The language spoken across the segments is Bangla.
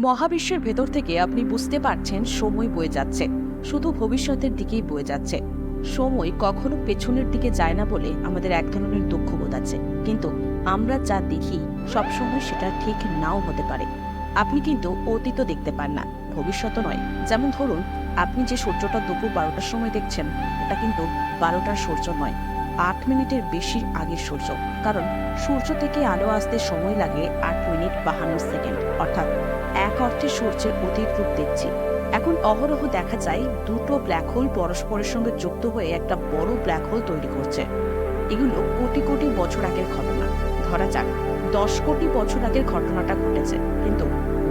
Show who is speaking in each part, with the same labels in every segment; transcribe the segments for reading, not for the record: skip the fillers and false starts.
Speaker 1: মহাবিশ্বের ভেতর থেকে আপনি বুঝতে পারছেন সময় বয়ে যাচ্ছে, শুধু ভবিষ্যতের দিকেই বয়ে যাচ্ছে। সময় কখনো পেছনের দিকে যায় না বলে আমাদের এক ধরনের দুঃখবোধ আছে, কিন্তু আমরা যা দেখি সবসময় সেটা ঠিক নাও হতে পারে। আপনি কিন্তু অতীতও দেখতে পান না, ভবিষ্যৎও নয়। যেমন ধরুন, আপনি যে সূর্যটা দুপুর 12টার সময় দেখছেন, ওটা কিন্তু 12টার সূর্য নয়, 8 মিনিটের বেশি আগের সূর্য। কারণ সূর্য থেকে আলো আসতে সময় লাগে 8 মিনিট 52 সেকেন্ড, অর্থাৎ এক অর্থে সূর্যের অতীত রূপ দেখছি। এখন অহরহ দেখা যায় দুটো ব্ল্যাক হোল পরস্পরের সঙ্গে যুক্ত হয়ে একটা বড় ব্ল্যাক হোল তৈরি করছে। এগুলো কোটি কোটি বছর আগের ঘটনা। ধরা যাক 10 কোটি বছর আগের ঘটনাটা ঘটেছে, কিন্তু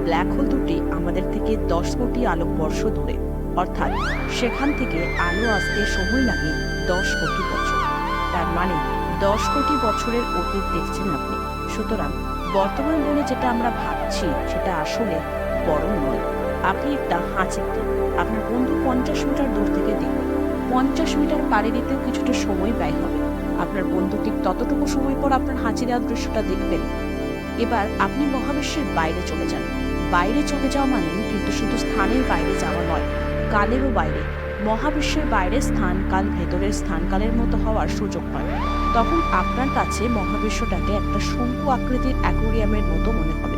Speaker 1: ব্ল্যাক হোল দুটি আমাদের থেকে 10 কোটি আলোকবর্ষ দূরে, অর্থাৎ সেখান থেকে আলো আসতে সময় লাগে 10 কোটি বছর। তার মানে 10 কোটি বছরের অতীত দেখছেন আপনি। সুতরাং বর্তমান বলে যেটা আমরা ভাবছি সেটা আসলে বড় নয়। আপনি একটা হাঁচি দিন, আপনার বন্ধু 50 মিটার দূর থেকে দেখুন, 50 মিটার পাড়ি দিতেও কিছুটা সময় ব্যয় হবে। আপনার বন্ধু ঠিক ততটুকু সময় পর আপনার হাঁচি দেওয়ার দৃশ্যটা দেখবেন। এবার আপনি মহাবিশ্বের বাইরে চলে যান। বাইরে চলে যাওয়া মানে কিন্তু শুধু স্থানের বাইরে যাওয়া নয়, কালেরও বাইরে। মহাবিশ্বের বাইরে স্থান কাল ভেতরের স্থান কালের মতো হওয়ার সুযোগ পায়। তখন আপনার কাছে মহাবিশ্বটাকে একটা শঙ্কু আকৃতির অ্যাকোয়ারিয়ামের মতো মনে হবে।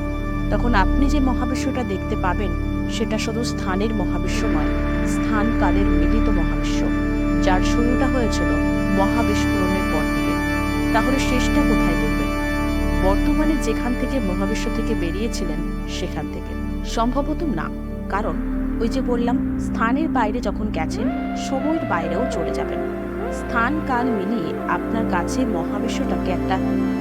Speaker 1: তখন আপনি যে মহাবিশ্বটা দেখতে পাবেন সেটা শুধু স্থানের মহাবিশ্ব নয়, স্থান কালের মিলিত মহাবিশ্ব, যার শুরুটা হয়েছিল মহাবিস্ফোরণের পর থেকে। তাহলে শেষটা কোথায় দেখবেন? বর্তমানে যেখান থেকে মহাবিশ্ব থেকে বেরিয়েছিলেন সেখান থেকে? সম্ভবত না, কারণ ওই যে বললাম, স্থানের বাইরে যখন গেছেন সময়ের বাইরেও চলে যাবেন। স্থান কাল মিলিয়ে আপনার কাছে মহাবিশ্বটাকে একটা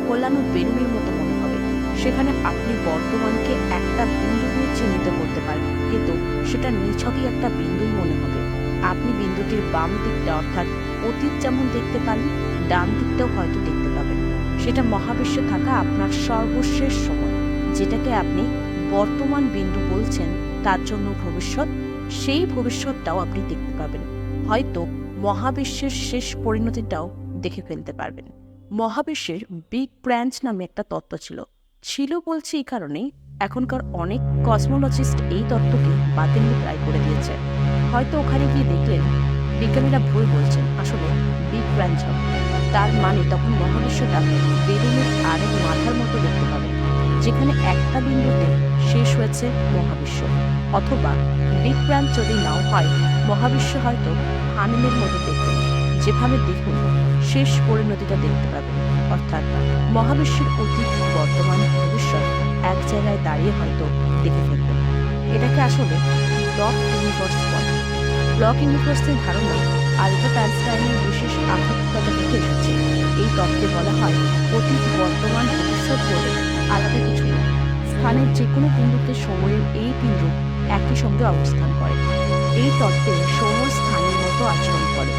Speaker 1: খোলানো বেলুনের মতো মনে হবে। সেখানে আপনি বর্তমানকে একটা বিন্দু দিয়ে চিহ্নিত করতে পারেন, কিন্তু সেটা নিছকই একটা বিন্দুই মনে হবে। আপনি বিন্দুটির বাম দিকটা অর্থাৎ অতীত যেমন দেখতে পান, ডান দিকটাও হয়তো দেখতে পাবেন। সেটা মহাবিশ্বে থাকা আপনার সর্বশেষ সময়, যেটাকে আপনি বর্তমান বিন্দু বলছেন, তার জন্য ভবিষ্যৎ, সেই ভবিষ্যৎটাও আপনি দেখতে পাবেন। হয়তো মহাবিশ্বের শেষ পরিণতিটাও দেখে ফেলতে পারবেন। মহাবিশ্বের বিগ ব্র্যাঞ্চ নামে একটা তত্ত্ব ছিল বলছি এই কারণেই, এখনকার অনেক কসমোলজিস্ট এই তত্ত্বকে বাতিল প্রায় করে দিয়েছে। হয়তো ওখানে গিয়ে দেখলেন বিজ্ঞানীরা ভুল বলছেন, আসলে বিগ ব্র্যাঞ্চ হবে। তার মানে তখন মহাবিশ্বটা বেলুনের আরেক মাথার মতো দেখতে পাবে, যেখানে একটা বিন্দুতে শেষ হয়েছে মহাবিশ্ব। অথবা বিগ ব্র্যাঞ্চ যদি নাও হয়, মহাবিশ্ব হয়তো ফানেলের মতো দেখবেন। যেভাবে দেখুন শেষ পরিণতিটা দেখতে পাবেন, অর্থাৎ মহাবিশ্বের অতীত, বর্তমান, ভবিষ্যৎ এক জায়গায় দাঁড়িয়ে হয়তো দেখে ফেলবেন। এটাকে আসলে ব্লক ইউনিভার্স বলে। ব্লক ইউনিভার্সের ধারণা আলবার্ট আইনস্টাইনের বিশেষ আধ্যাত্মিকতা থেকে এসেছে। এই তত্ত্বে বলা হয় অতীত, বর্তমান, ভবিষ্যৎ বলে আলাদা কিছু নেই। স্থানের যে কোনো বিন্দুতে সময়ের এই বিন্দু একই সঙ্গে অবস্থান করে। এই তত্ত্বে সময় স্থানের মতো আচরণ করে।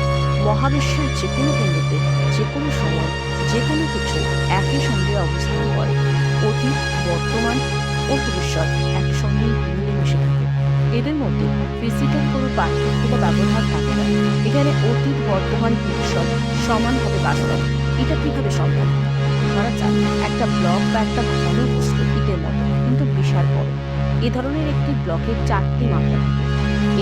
Speaker 1: মহাবিশ্বের যে কোনো বিন্দুতে যে কোনো সময় যে কোনো কিছু একই সঙ্গে অবস্থান করে। অতীত, বর্তমান ও ভবিষ্যৎ একই সঙ্গে মিলেমিশে থাকে। এদের মধ্যে ফিজিক্যাল কোনো পার্থক্য বা ব্যবধান থাকে না। এখানে অতীত, বর্তমান, ভবিষ্যৎ সমানভাবে বাস্তব। এটা কিভাবে সম্ভব? ধরা যাক একটা ব্লক বা একটা ঘন বস্তু ইটের মতো, কিন্তু বিশাল বড়। এ ধরনের একটি ব্লকের 4টি মাত্রা থাকে।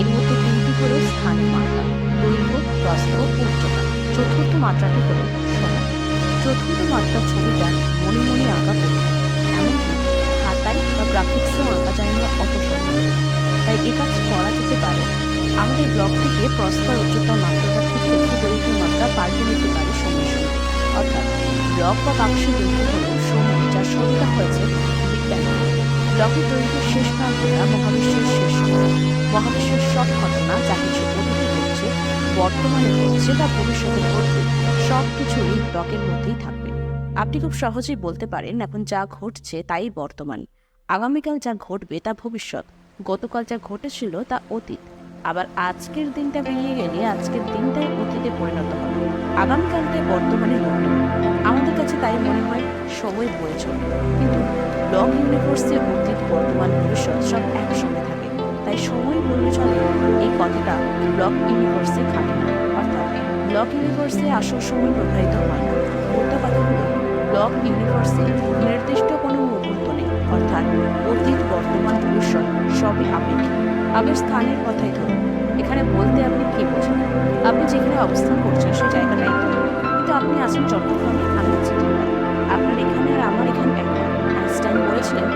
Speaker 1: এর মধ্যে 3টি হল স্থানের মাত্রা, দৈর্ঘ্য, প্রস্থ, উচ্চতা। চতুর্থ মাত্রাটি হল সময়। চতুর্থ মাত্রার ছবিটা মনে মনে আঁকা করতে হয়, এমনকি খাতায় বা গ্রাফিক্সেও আঁকা যায় না অত সহজে। তাই এ কাজ করা যেতে পারে, আমাদের ব্লক থেকে প্রস্থ উচ্চতার মাত্রাটা থেকে একটু দৈর্ঘ্যের মাত্রা পাল্টে নিতে পারে সময়ের সঙ্গে। অর্থাৎ ব্লক বা বাক্সের দৈর্ঘ্য হল সময়, যার শুরুটা হয়েছে বিজ্ঞান। ব্লকের দৈর্ঘ্যের শেষ প্রান্তটা মহাবিশ্বের শেষ সময়। মহাবিশ্বের সব ঘটনা, যা কিছু অতীতে ঘটছে, বর্তমানে ঘটছে বা ভবিষ্যতে ঘটবে, সব কিছু এই ব্লকের মধ্যেই থাকবে। আপনি খুব সহজেই বলতে পারেন এখন যা ঘটছে তাই বর্তমান, আগামীকাল যা ঘটবে তা ভবিষ্যৎ, গতকাল যা ঘটেছিল তা অতীত। আবার আজকের দিনটা বেরিয়ে গেলে আজকের দিনটাই অতীতে পরিণত হবে, আগামীকালটাই বর্তমানে হবে। আমাদের কাছে তাই মনে হয় সময় বয়ে চলবে, কিন্তু ব্লক ইউনিভার্সে অতীত, বর্তমান, ভবিষ্যৎ সব একসঙ্গে থাকে। তাই সময় বলে চলে এই কথাটা ব্লক ইউনিভার্সে খাটে না। অর্থাৎ ব্লক ইউনিভার্সে আসল সময় প্রবাহিত হয় না। মোদ্দা কথা হলো, ব্লক ইউনিভার্সে নির্দিষ্ট কোনো মুহূর্ত নেই, অর্থাৎ অতীত, বর্তমান, ভবিষ্যৎ আগে স্থানের কথাই ধরুন। এখানে বলতে আপনি কি বোঝেন? আপনি যেখানে অবস্থান করছেন সেই জায়গাটাই ধরুন। কিন্তু আপনি আছেন চট্টগ্রামে, আমি আছি ঢাকায়। আপনার এখানে আর আমার এখানে এক নয়। আইনস্টাইন বলেছিলেন,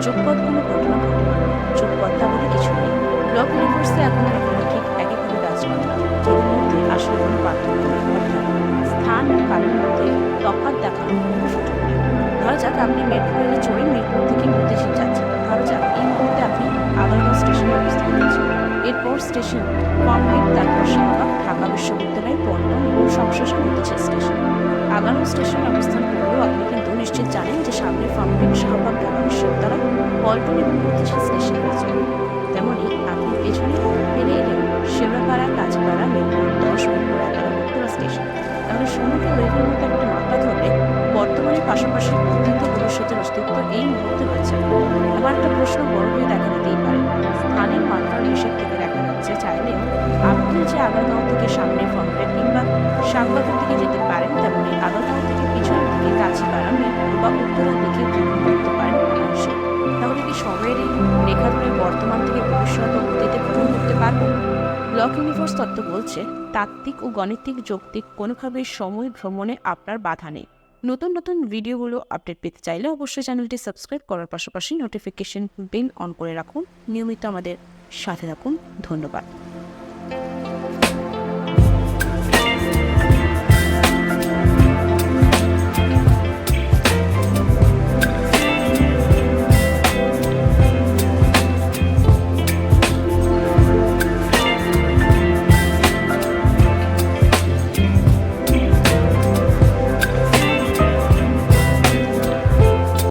Speaker 1: যোগপথ কোনো ঘটনা ঘটে না, যোগপথটা বলে কিছু নেই। ব্লক ইউনিভার্সে এখন আর এখানে ঠিক একইভাবে কাজ করে না, যাদের মধ্যে আসলে কোনো পার্থক্য নেই। অর্থাৎ স্থান আর কালের মধ্যে তফাৎ দেখানোর কোনো সুযোগ নেই। ধরা যাক আপনি মেট্রো রেলে চড়ে মিরপুর থেকে মতিঝিল যাচ্ছেন। ধরা যাক এই মুহূর্তে আপনি আগারগাঁও স্টেশনে অবস্থান করছেন। এরপর স্টেশন কমপ্লিট, তারপর শাহবাগ, ঢাকা বিশ্ববিদ্যালয়, পল্টন এবং সবশেষে মতিঝিল স্টেশন। আগারগাঁও স্টেশনে অবস্থান করলেও আপনি কিন্তু নিশ্চিত জানেন যে সামনে ফার্মগেট, শাহবাগ, ঢাকা বিশ্ববিদ্যালয়, পল্টন এবং মতিঝিল স্টেশন রয়েছে। তেমনই আপনি পেছনে ফিরে এলেন শেওড়াপাড়া, কাজীপাড়া, মিরপুর 10, মিরপুর 11, উত্তরা স্টেশন। তাহলে সময়কে ওয়েভের মতো একটা মাত্রা ধরলে বর্তমানে পাশাপাশি অতীত ভবিষ্যতের অস্তিত্ব এই মুহূর্তে রয়েছে। আবার একটা প্রশ্ন বড় হয়ে দেখা দিতেই পারে, স্থানের মাত্রার হিসেব থেকে দেখা যাচ্ছে চাইলে আপনি যে আগারগাঁও থেকে সামনে ফার্মগেট কিংবা শাহবাগের দিকে যেতে পারেন, তেমনি আগারগাঁও থেকে পিছনের দিকে কাজীপাড়া, মিরপুর বা উত্তরার দিকে ভ্রমণ করতে পারেন অনায়াসে। তাহলে কি সময়ের এই রেখা ধরে বর্তমান থেকে ভবিষ্যৎ ও অতীতে ভ্রমণ করতে পারবো? ব্লক ইউনিভার্স তত্ত্ব বলছে, তাত্ত্বিক ও গাণিতিক যৌক্তিক কোনোভাবেই সময় ভ্রমণে আপনার বাধা নেই। নতুন নতুন ভিডিওগুলো আপডেট পেতে চাইলে অবশ্যই চ্যানেলটি সাবস্ক্রাইব করার পাশাপাশি নোটিফিকেশন বেল অন করে রাখুন। নিয়মিত আমাদের সাথে থাকুন। ধন্যবাদ।